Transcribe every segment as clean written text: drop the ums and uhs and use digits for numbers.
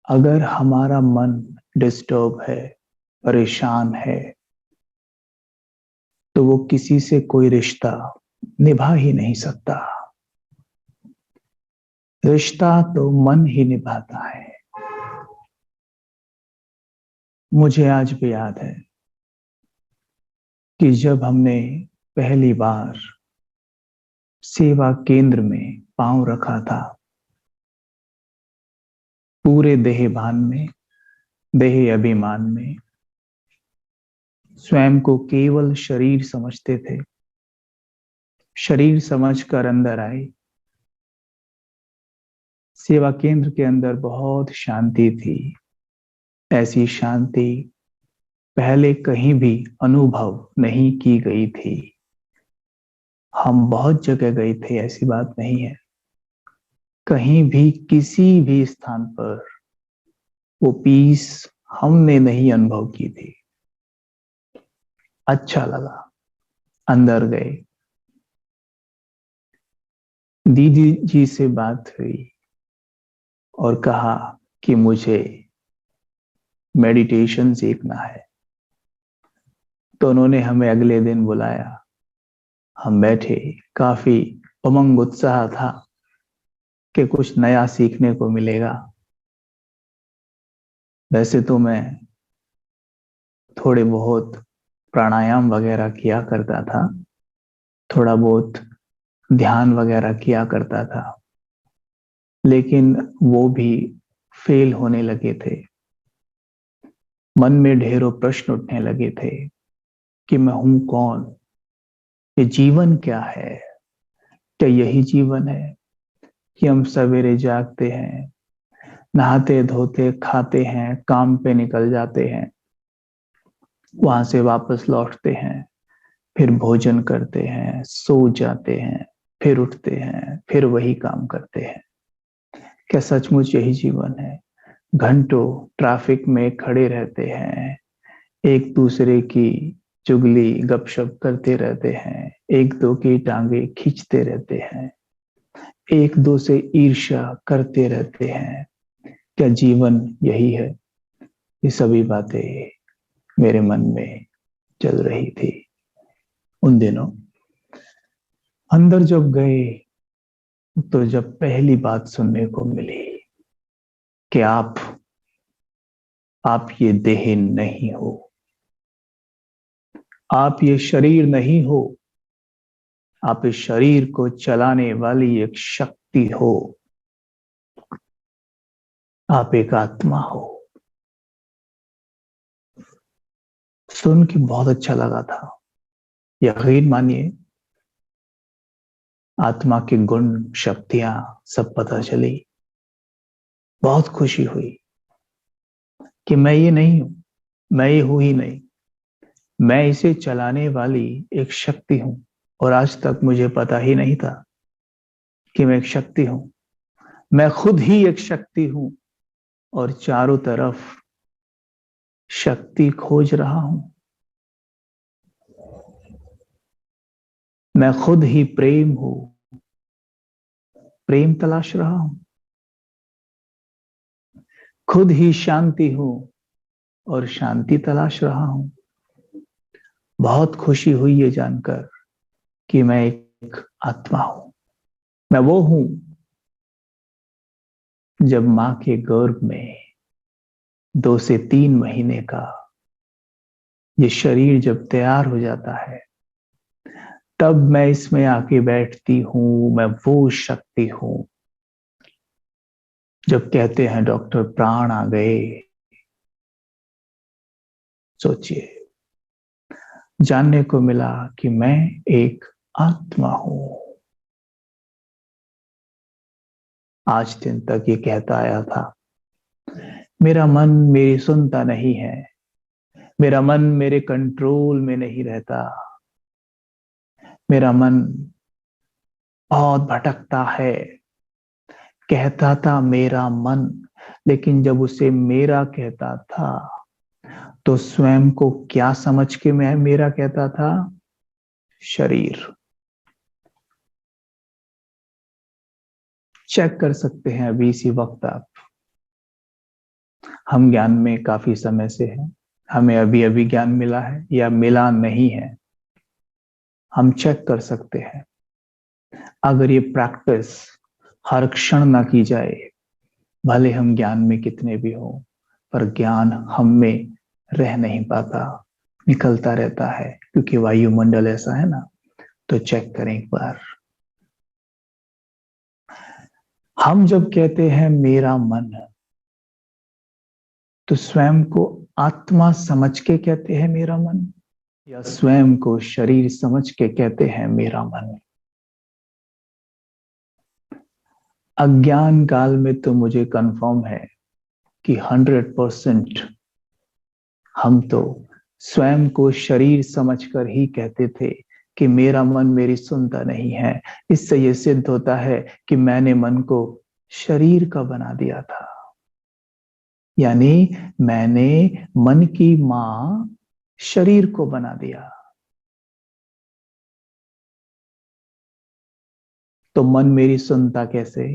अगर हमारा मन डिस्टर्ब है, परेशान है, तो वो किसी से कोई रिश्ता निभा ही नहीं सकता। रिश्ता तो मन ही निभाता है। मुझे आज भी याद है कि जब हमने पहली बार सेवा केंद्र में पांव रखा था, पूरे देह भान में, देह अभिमान में, स्वयं को केवल शरीर समझते थे। शरीर समझकर अंदर आए। सेवा केंद्र के अंदर बहुत शांति थी। ऐसी शांति पहले कहीं भी अनुभव नहीं की गई थी। हम बहुत जगह गए थे, ऐसी बात नहीं है। कहीं भी किसी भी स्थान पर वो पीस हमने नहीं अनुभव की थी। अच्छा लगा। अंदर गए, दीदी जी से बात हुई और कहा कि मुझे मेडिटेशन सीखना है। तो उन्होंने हमें अगले दिन बुलाया। हम बैठे, काफी उमंग उत्साह था कि कुछ नया सीखने को मिलेगा। वैसे तो मैं थोड़े बहुत प्राणायाम वगैरह किया करता था, थोड़ा बहुत ध्यान वगैरह किया करता था, लेकिन वो भी फेल होने लगे थे। मन में ढेरों प्रश्न उठने लगे थे कि मैं हूं कौन, ये जीवन क्या है, क्या यही जीवन है कि हम सवेरे जागते हैं, नहाते धोते खाते हैं, काम पे निकल जाते हैं, वहां से वापस लौटते हैं, फिर भोजन करते हैं, सो जाते हैं, फिर उठते हैं, फिर वही काम करते हैं। क्या सचमुच यही जीवन है? घंटों ट्रैफिक में खड़े रहते हैं, एक दूसरे की चुगली गपशप करते रहते हैं, एक दो की टांगे खींचते रहते हैं, एक दो से ईर्ष्या करते रहते हैं। क्या जीवन यही है? ये सभी बातें मेरे मन में चल रही थी उन दिनों। अंदर जब गए तो जब पहली बात सुनने को मिली कि आप ये देह नहीं हो, आप ये शरीर नहीं हो, आप इस शरीर को चलाने वाली एक शक्ति हो, आप एक आत्मा हो। सुन के बहुत अच्छा लगा था। यकीन मानिए, आत्मा के गुण शक्तियां सब पता चली। बहुत खुशी हुई कि मैं ये नहीं हूं, मैं ये हूं ही नहीं, मैं इसे चलाने वाली एक शक्ति हूं। और आज तक मुझे पता ही नहीं था कि मैं एक शक्ति हूं। मैं खुद ही एक शक्ति हूं और चारों तरफ शक्ति खोज रहा हूं। मैं खुद ही प्रेम हूं, प्रेम तलाश रहा हूं। खुद ही शांति हूं और शांति तलाश रहा हूं। बहुत खुशी हुई ये जानकर कि मैं एक आत्मा हूं। मैं वो हूं जब मां के गर्भ में 2 से 3 महीने का ये शरीर जब तैयार हो जाता है, तब मैं इसमें आके बैठती हूं। मैं वो शक्ति हूं। जब कहते हैं डॉक्टर प्राण आ गए, सोचिए, जानने को मिला कि मैं एक आत्मा हूं। आज दिन तक ये कहता आया था, मेरा मन मेरी सुनता नहीं है, मेरा मन मेरे कंट्रोल में नहीं रहता, मेरा मन बहुत भटकता है। कहता था मेरा मन, लेकिन जब उसे मेरा कहता था तो स्वयं को क्या समझ के मैं मेरा कहता था? शरीर। चेक कर सकते हैं अभी इसी वक्त आप हम ज्ञान में काफी समय से हैं, हमें अभी अभी ज्ञान मिला है या मिला नहीं है, हम चेक कर सकते हैं। अगर ये प्रैक्टिस हर क्षण ना की जाए, भले हम ज्ञान में कितने भी हो, पर ज्ञान हम में रह नहीं पाता, निकलता रहता है, क्योंकि वायुमंडल ऐसा है ना। तो चेक करें एक बार। हम जब कहते हैं मेरा मन, तो स्वयं को आत्मा समझ के कहते हैं मेरा मन, या स्वयं को शरीर समझ के कहते हैं मेरा मन? अज्ञान काल में तो मुझे कंफर्म है कि 100% हम तो स्वयं को शरीर समझकर ही कहते थे कि मेरा मन मेरी सुनता नहीं है। इससे यह सिद्ध होता है कि मैंने मन को शरीर का बना दिया था, यानी मैंने मन की मां शरीर को बना दिया। तो मन मेरी सुनता कैसे?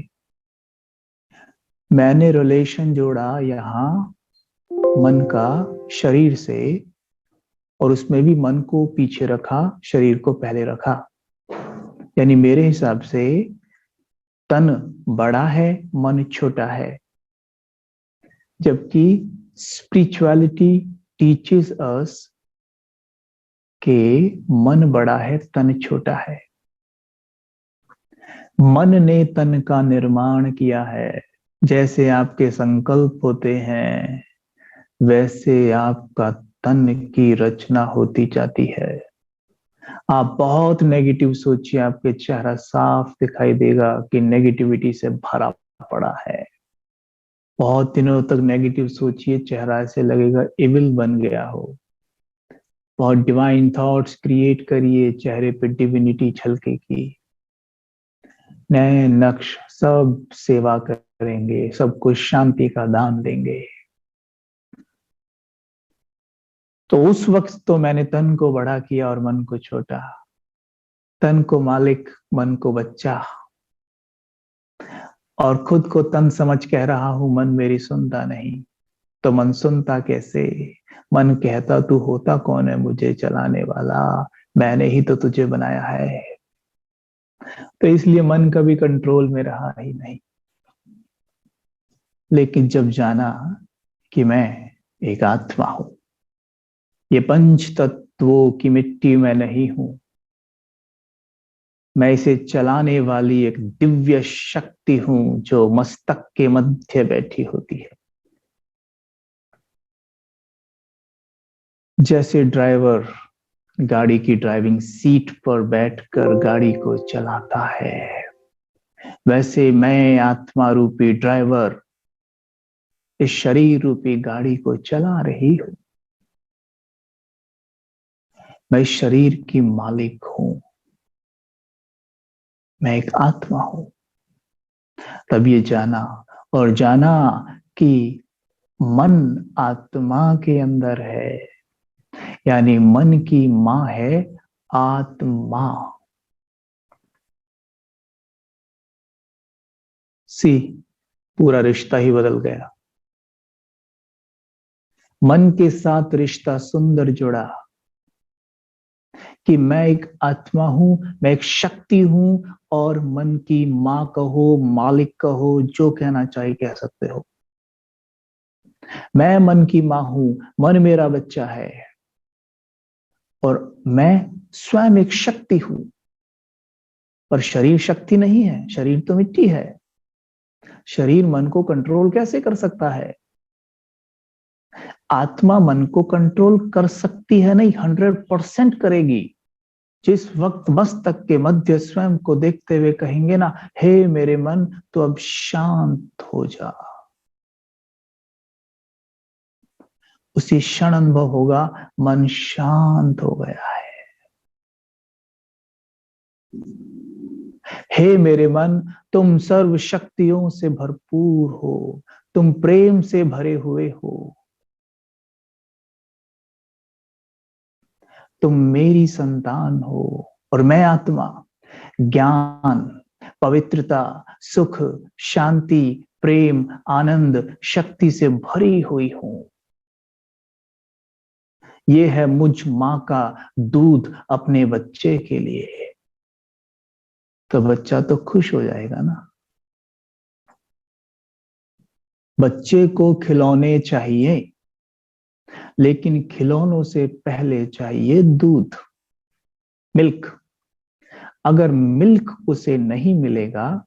मैंने रिलेशन जोड़ा यहां मन का शरीर से, और उसमें भी मन को पीछे रखा, शरीर को पहले रखा। यानी मेरे हिसाब से तन बड़ा है, मन छोटा है, जबकि स्पिरिचुअलिटी टीचेस अस के मन बड़ा है, तन छोटा है। मन ने तन का निर्माण किया है। जैसे आपके संकल्प होते हैं, वैसे आपका तन की रचना होती जाती है। आप बहुत नेगेटिव सोचिए, आपके चेहरा साफ दिखाई देगा कि नेगेटिविटी से भरा पड़ा है। बहुत दिनों तक नेगेटिव सोचिए, चेहरा ऐसे लगेगा इविल बन गया हो। बहुत डिवाइन थॉट्स क्रिएट करिए, चेहरे पे डिविनिटी छलकेगी। नए नक्श सब सेवा करेंगे, सबको शांति का दान देंगे। तो उस वक्त तो मैंने तन को बड़ा किया और मन को छोटा, तन को मालिक, मन को बच्चा, और खुद को तन समझ कह रहा हूं मन मेरी सुनता नहीं। तो मन सुनता कैसे? मन कहता तू होता कौन है मुझे चलाने वाला, मैंने ही तो तुझे बनाया है। तो इसलिए मन कभी कंट्रोल में रहा ही नहीं। लेकिन जब जाना कि मैं एक आत्मा हूं, ये पंच तत्वों की मिट्टी मैं नहीं हूं, मैं इसे चलाने वाली एक दिव्य शक्ति हूं जो मस्तक के मध्य बैठी होती है। जैसे ड्राइवर गाड़ी की ड्राइविंग सीट पर बैठकर गाड़ी को चलाता है, वैसे मैं आत्मा रूपी ड्राइवर इस शरीर रूपी गाड़ी को चला रही हूं। मैं इस शरीर की मालिक हूं, मैं एक आत्मा हूं। तब ये जाना, और जाना कि मन आत्मा के अंदर है, यानी मन की मां है आत्मा। सी पूरा रिश्ता ही बदल गया। मन के साथ रिश्ता सुंदर जुड़ा कि मैं एक आत्मा हूं, मैं एक शक्ति हूं, और मन की मां कहो, मालिक कहो, जो कहना चाहिए कह सकते हो। मैं मन की मां हूं, मन मेरा बच्चा है, और मैं स्वयं एक शक्ति हूं। पर शरीर शक्ति नहीं है, शरीर तो मिट्टी है। शरीर मन को कंट्रोल कैसे कर सकता है? आत्मा मन को कंट्रोल कर सकती है नहीं, 100% करेगी। जिस वक्त मस्तक के मध्य स्वयं को देखते हुए कहेंगे ना, हे मेरे मन तो अब शांत हो जा, उसी क्षण अनुभव होगा मन शांत हो गया है। हे मेरे मन, तुम सर्व शक्तियों से भरपूर हो, तुम प्रेम से भरे हुए हो, तुम मेरी संतान हो। और मैं आत्मा ज्ञान, पवित्रता, सुख, शांति, प्रेम, आनंद, शक्ति से भरी हुई हूं। ये है मुझ मां का दूध अपने बच्चे के लिए। तो बच्चा तो खुश हो जाएगा ना। बच्चे को खिलौने चाहिए, लेकिन खिलौनों से पहले चाहिए दूध, मिल्क। अगर मिल्क उसे नहीं मिलेगा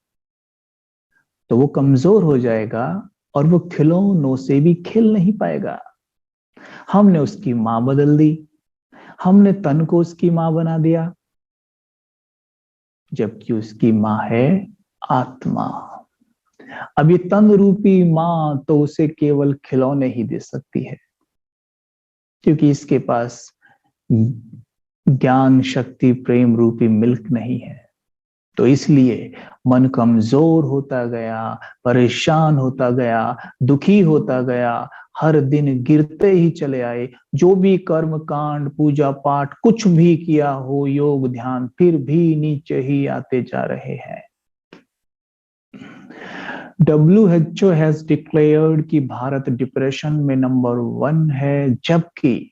तो वो कमजोर हो जाएगा और वो खिलौनों से भी खेल नहीं पाएगा। हमने उसकी मां बदल दी, हमने तन को उसकी मां बना दिया, जबकि उसकी मां है आत्मा। अब ये तन रूपी मां तो उसे केवल खिलौने ही दे सकती है, क्योंकि इसके पास ज्ञान, शक्ति, प्रेम रूपी मिल्क नहीं है। तो इसलिए मन कमजोर होता गया, परेशान होता गया, दुखी होता गया, हर दिन गिरते ही चले आए। जो भी कर्म कांड, पूजा पाठ कुछ भी किया हो, योग ध्यान, फिर भी नीचे ही आते जा रहे हैं। WHO हैज डिक्लेयर्ड कि भारत डिप्रेशन में नंबर 1 है, जबकि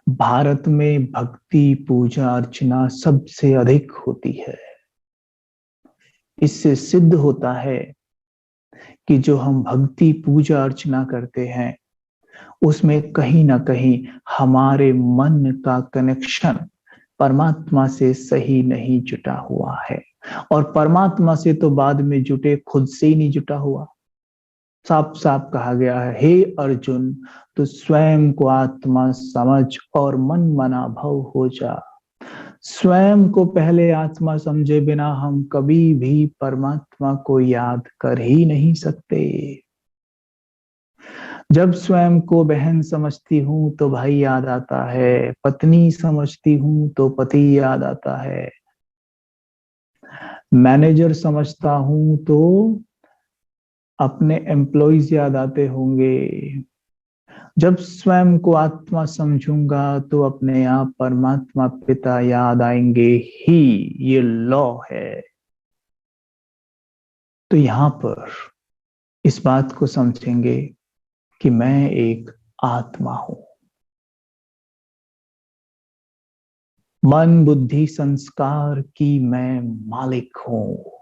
भारत में भक्ति, पूजा अर्चना सबसे अधिक होती है। इससे सिद्ध होता है कि जो हम भक्ति, पूजा अर्चना करते हैं, उसमें कहीं ना कहीं हमारे मन का कनेक्शन परमात्मा से सही नहीं जुटा हुआ है। और परमात्मा से तो बाद में जुटे, खुद से ही नहीं जुटा हुआ। साफ साफ कहा गया है, हे अर्जुन, तो स्वयं को आत्मा समझ और मन मना भव हो जा। स्वयं को पहले आत्मा समझे बिना हम कभी भी परमात्मा को याद कर ही नहीं सकते। जब स्वयं को बहन समझती हूं तो भाई याद आता है, पत्नी समझती हूं तो पति याद आता है, मैनेजर समझता हूं तो अपने एम्प्लॉइज याद आते होंगे। जब स्वयं को आत्मा समझूंगा तो अपने आप परमात्मा पिता याद आएंगे ही। ये लॉ है। तो यहां पर इस बात को समझेंगे कि मैं एक आत्मा हूं। मन, बुद्धि, संस्कार की मैं मालिक हूं।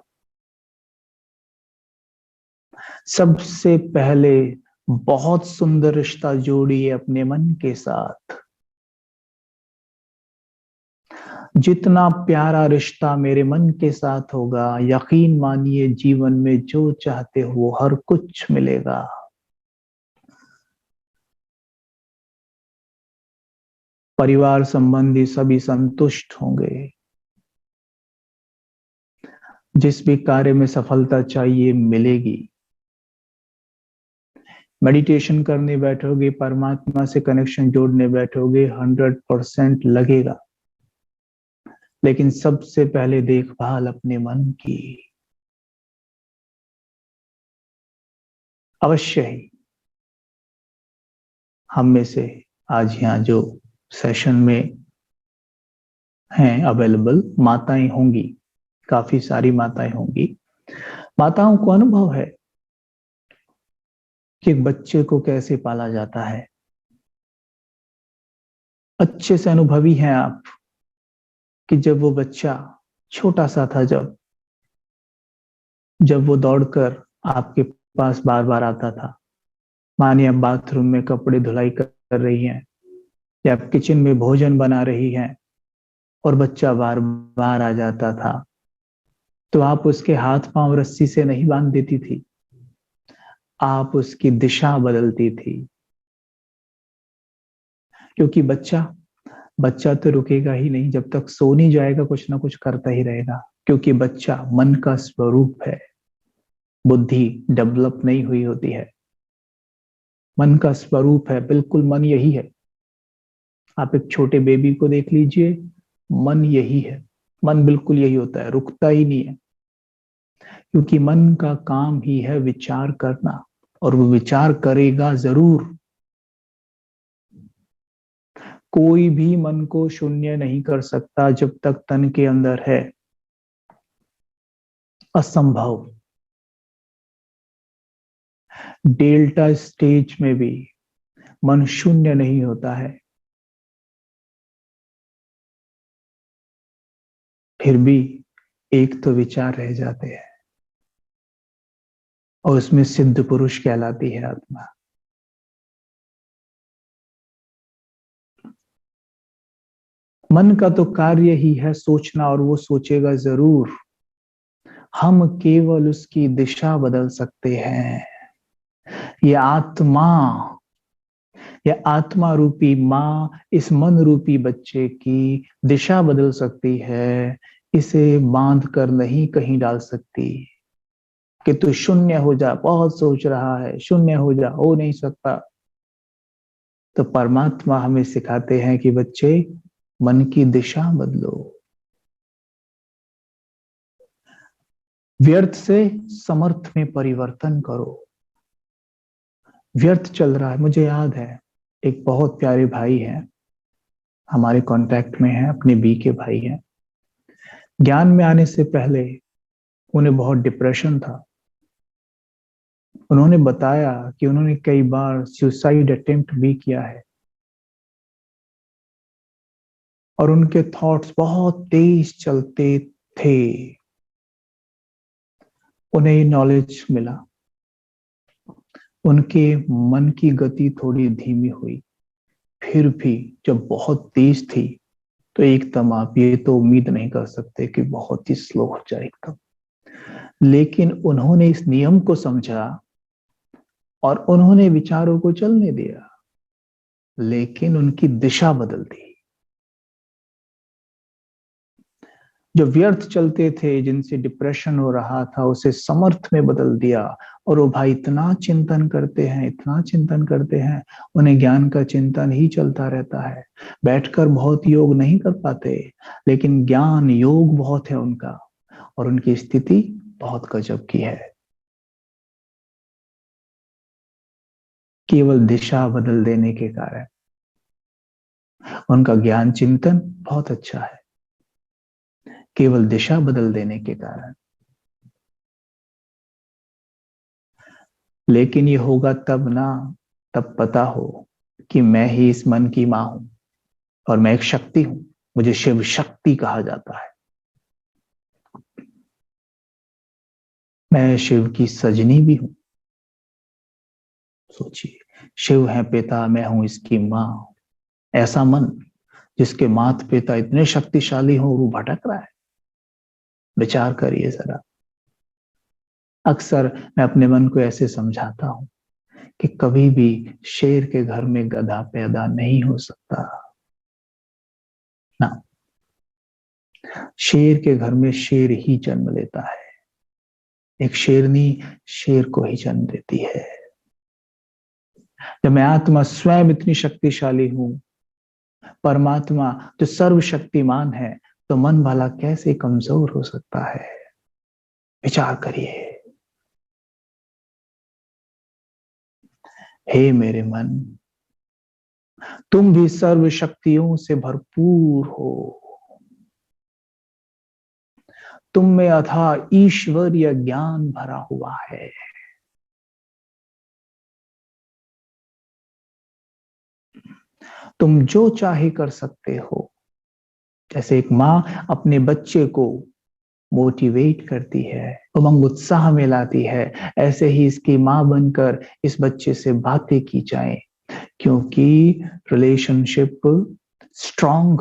सबसे पहले बहुत सुंदर रिश्ता जोड़िए अपने मन के साथ। जितना प्यारा रिश्ता मेरे मन के साथ होगा, यकीन मानिए जीवन में जो चाहते हो हर कुछ मिलेगा। परिवार संबंधी सभी संतुष्ट होंगे। जिस भी कार्य में सफलता चाहिए मिलेगी। मेडिटेशन करने बैठोगे, परमात्मा से कनेक्शन जोड़ने बैठोगे, 100% लगेगा। लेकिन सबसे पहले देखभाल अपने मन की अवश्य ही। हम में से आज यहाँ जो सेशन में हैं अवेलेबल माताएं होंगी, काफी सारी माताएं होंगी। माताओं को अनुभव है कि एक बच्चे को कैसे पाला जाता है। अच्छे से अनुभवी हैं आप कि जब वो बच्चा छोटा सा था, जब वो दौड़कर आपके पास बार बार आता था, मानिए आप बाथरूम में कपड़े धुलाई कर रही हैं या आप किचन में भोजन बना रही हैं और बच्चा बार बार आ जाता था, तो आप उसके हाथ पांव रस्सी से नहीं बांध देती थी, आप उसकी दिशा बदलती थी। क्योंकि बच्चा बच्चा तो रुकेगा ही नहीं, जब तक सो नहीं जाएगा कुछ ना कुछ करता ही रहेगा। क्योंकि बच्चा मन का स्वरूप है, बुद्धि डेवलप नहीं हुई होती है। मन का स्वरूप है, बिल्कुल मन यही है। आप एक छोटे बेबी को देख लीजिए, मन यही है। मन बिल्कुल यही होता है, रुकता ही नहीं है। क्योंकि मन का काम ही है विचार करना, और वो विचार करेगा जरूर। कोई भी मन को शून्य नहीं कर सकता जब तक तन के अंदर है, असंभव। डेल्टा स्टेज में भी मन शून्य नहीं होता है, फिर भी एक तो विचार रह जाते हैं और उसमें सिद्ध पुरुष कहलाती है आत्मा। मन का तो कार्य ही है सोचना, और वो सोचेगा जरूर। हम केवल उसकी दिशा बदल सकते हैं। ये आत्मा, ये आत्मा रूपी माँ इस मन रूपी बच्चे की दिशा बदल सकती है। इसे बांध कर नहीं कहीं डाल सकती कि तू शून्य हो जा, बहुत सोच रहा है, शून्य हो जा, हो नहीं सकता। तो परमात्मा हमें सिखाते हैं कि बच्चे, मन की दिशा बदलो। व्यर्थ से समर्थ में परिवर्तन करो। व्यर्थ चल रहा है। मुझे याद है, एक बहुत प्यारे भाई हैं, हमारे कांटेक्ट में हैं, अपने बी के भाई हैं। ज्ञान में आने से पहले उन्हें बहुत डिप्रेशन था। उन्होंने बताया कि उन्होंने कई बार सुसाइड अटेम्प्ट भी किया है, और उनके थॉट्स बहुत तेज चलते थे। उन्हें ये नॉलेज मिला, उनके मन की गति थोड़ी धीमी हुई, फिर भी जब बहुत तेज थी तो एकदम आप ये तो उम्मीद नहीं कर सकते कि बहुत ही स्लो हो जाए एकदम। लेकिन उन्होंने इस नियम को समझा और उन्होंने विचारों को चलने दिया, लेकिन उनकी दिशा बदल दी। जो व्यर्थ चलते थे, जिनसे डिप्रेशन हो रहा था, उसे समर्थ में बदल दिया। और वो भाई इतना चिंतन करते हैं, इतना चिंतन करते हैं, उन्हें ज्ञान का चिंतन ही चलता रहता है। बैठकर बहुत योग नहीं कर पाते, लेकिन ज्ञान योग बहुत है उनका, और उनकी स्थिति बहुत गजब की है। केवल दिशा बदल देने के कारण। उनका ज्ञान चिंतन बहुत अच्छा है, केवल दिशा बदल देने के कारण। लेकिन ये होगा तब ना, तब पता हो कि मैं ही इस मन की मां हूं, और मैं एक शक्ति हूं। मुझे शिव शक्ति कहा जाता है। मैं शिव की सजनी भी हूं। सोचिए, शिव है पिता, मैं हूं इसकी मां। ऐसा मन जिसके माता पिता इतने शक्तिशाली हो, वो भटक रहा है। विचार करिए जरा। अक्सर मैं अपने मन को ऐसे समझाता हूं कि कभी भी शेर के घर में गधा पैदा नहीं हो सकता ना। शेर के घर में शेर ही जन्म लेता है। एक शेरनी शेर को ही जन्म देती है। जब मैं आत्मा स्वयं इतनी शक्तिशाली हूं, परमात्मा जो सर्वशक्तिमान है, तो मन भला कैसे कमजोर हो सकता है? विचार करिए। हे मेरे मन, तुम भी सर्व शक्तियों से भरपूर हो। तुम में अथाह ईश्वरीय ज्ञान भरा हुआ है। तुम जो चाहे कर सकते हो। जैसे एक माँ अपने बच्चे को मोटिवेट करती है, उमंग उत्साह में लाती है, ऐसे ही इसकी माँ बनकर इस बच्चे से बातें की जाए, क्योंकि रिलेशनशिप स्ट्रांग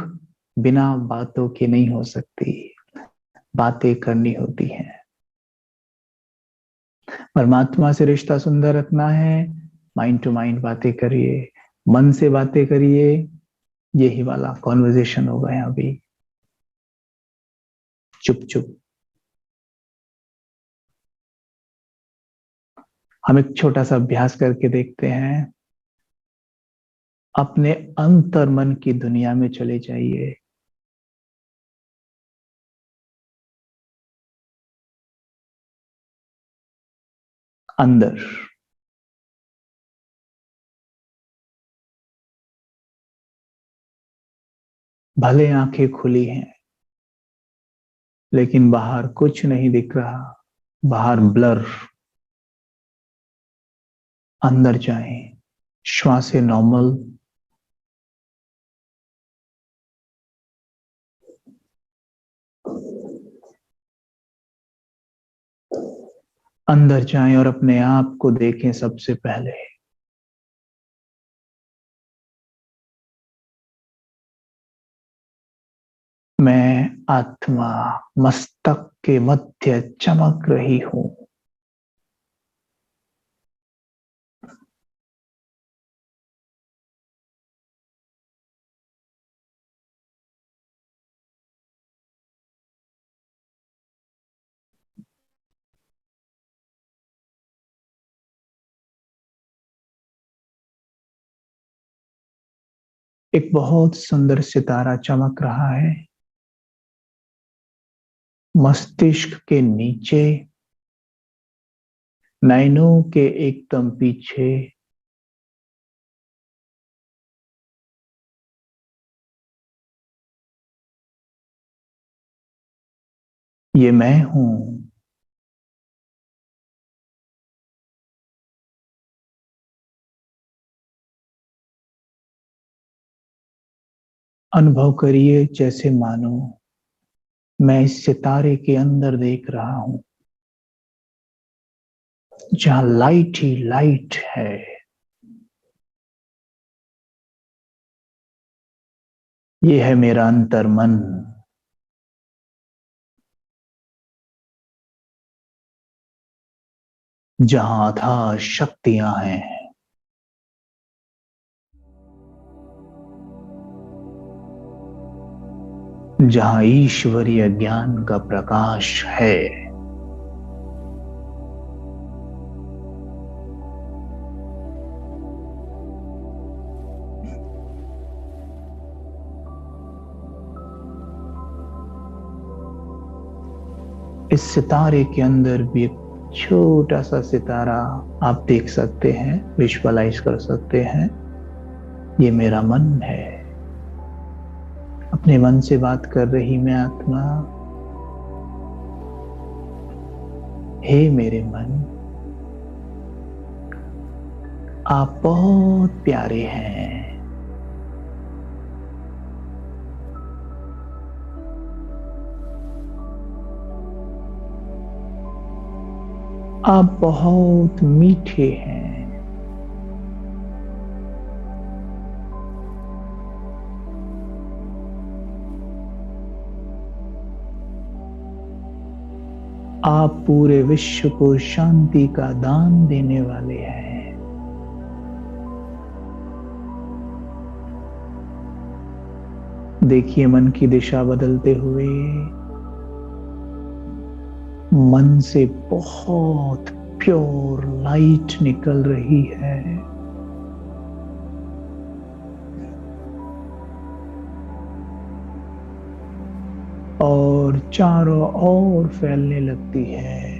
बिना बातों के नहीं हो सकती। बातें करनी होती हैं। परमात्मा से रिश्ता सुंदर रखना है, माइंड टू माइंड बातें करिए, मन से बातें करिए। यही वाला कॉन्वर्जेशन होगा यहाँ भी। चुप चुप। हम एक छोटा सा अभ्यास करके देखते हैं। अपने अंतर मन की दुनिया में चले जाइए। अंदर। भले आंखें खुली हैं, लेकिन बाहर कुछ नहीं दिख रहा। बाहर ब्लर। अंदर जाएं, श्वासें नॉर्मल, अंदर जाएं और अपने आप को देखें। सबसे पहले मैं आत्मा मस्तक के मध्य चमक रही हूं। एक बहुत सुंदर सितारा चमक रहा है मस्तिष्क के नीचे, नैनों के एकदम पीछे। ये मैं हूं। अनुभव करिए जैसे मानो मैं इस सितारे के अंदर देख रहा हूं, जहां लाइट ही लाइट है। ये है मेरा अंतर्मन, जहां अथाह शक्तियां हैं। जहां ईश्वरीय ज्ञान का प्रकाश है। इस सितारे के अंदर भी एक छोटा सा सितारा आप देख सकते हैं, विजुअलाइज कर सकते हैं। ये मेरा मन है। अपने मन से बात कर रही मैं आत्मा, हे मेरे मन, आप बहुत प्यारे हैं। आप बहुत मीठे हैं। आप पूरे विश्व को शांति का दान देने वाले हैं। देखिए मन की दिशा बदलते हुए मन से बहुत प्योर लाइट निकल रही है। और चारों ओर फैलने लगती है।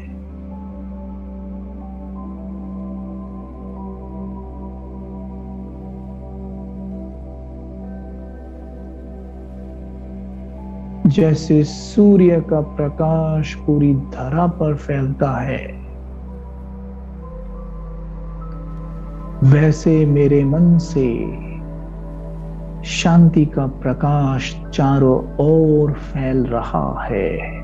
जैसे सूर्य का प्रकाश पूरी धरा पर फैलता है, वैसे मेरे मन से शांति का प्रकाश चारों ओर फैल रहा है।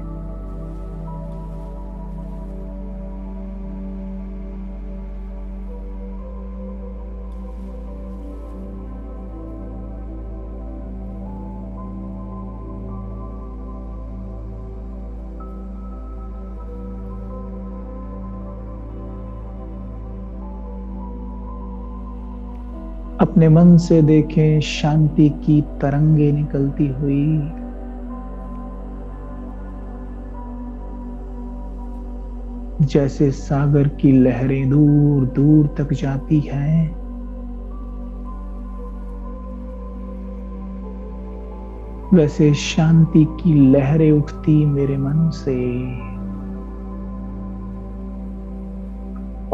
अपने मन से देखें शांति की तरंगे निकलती हुई, जैसे सागर की लहरें दूर दूर तक जाती हैं। वैसे शांति की लहरें उठती मेरे मन से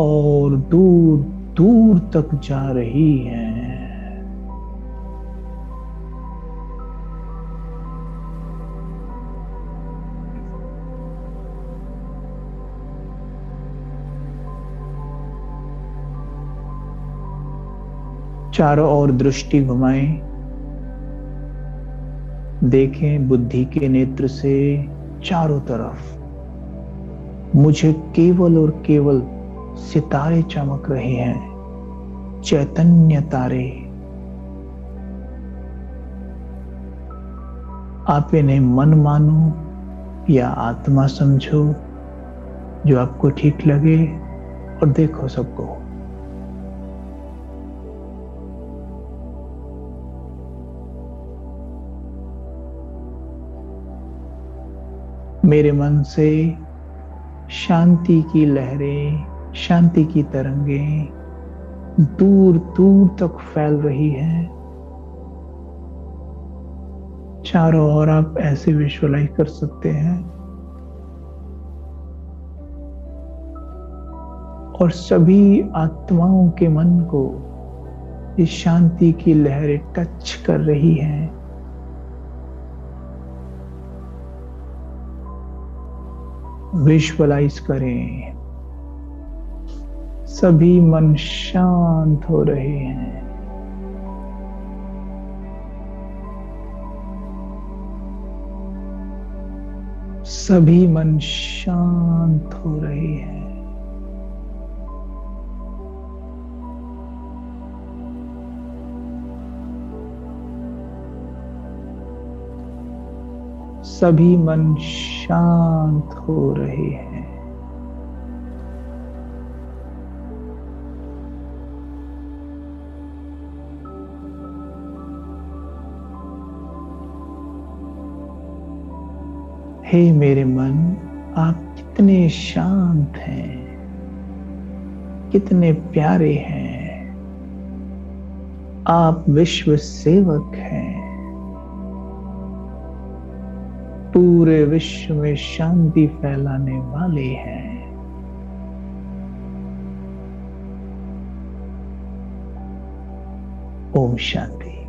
और दूर दूर तक जा रही हैं। चारों ओर दृष्टि घुमाएं, देखें बुद्धि के नेत्र से चारों तरफ। मुझे केवल और केवल सितारे चमक रहे हैं, चैतन्य तारे। आप इन्हें मन मानो या आत्मा समझो, जो आपको ठीक लगे, और देखो सबको। मेरे मन से शांति की लहरें, शांति की तरंगें दूर दूर तक फैल रही हैं। चारों ओर आप ऐसे विजुअलाइज कर सकते हैं, और सभी आत्माओं के मन को इस शांति की लहरें टच कर रही हैं। विजुअलाइज करें, सभी मन शांत हो रहे हैं। सभी मन शांत हो रहे हैं। सभी मन शांत हो रहे हैं। हे मेरे मन, आप कितने शांत हैं, कितने प्यारे हैं। आप विश्व सेवक हैं। पूरे विश्व में शांति फैलाने वाले हैं। ओम शांति।